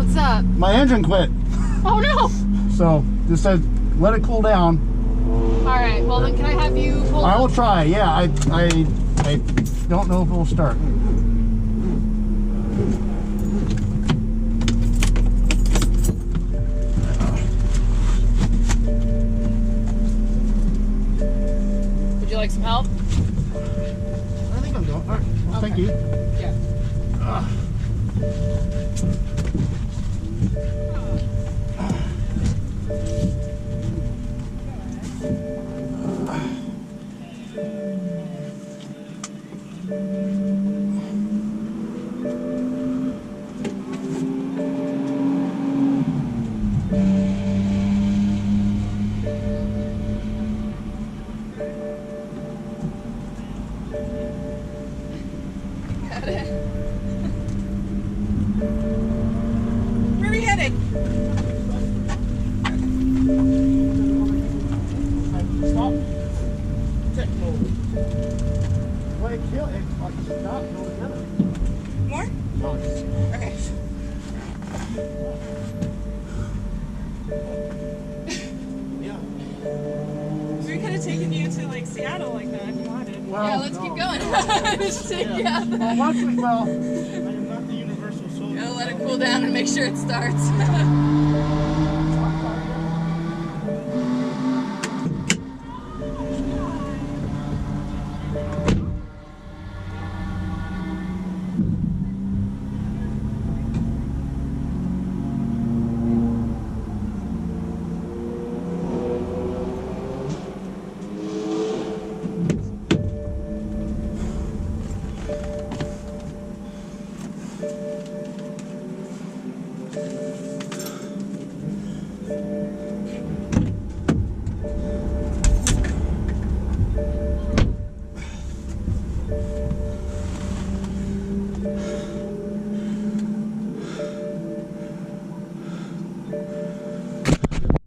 What's up? My engine quit. Oh no! So just said let it cool down. Alright, well then can I have you pull I up? will try. Yeah, I don't know if it will start. Would you like some help? I think I'm doing. All right. Well, Okay. thank you. Yeah. Got it. Where are we headed? Stop. Check mode. Well, it kill it. Like stop. Go together. More? No, it's- Okay. yeah. We could have taken you to like Seattle like that if you wanted. Well, Yeah, let's no. keep going. Just take you out Well, there. once we well. I am not the universal soldier. Gotta let it cool down and make sure it starts.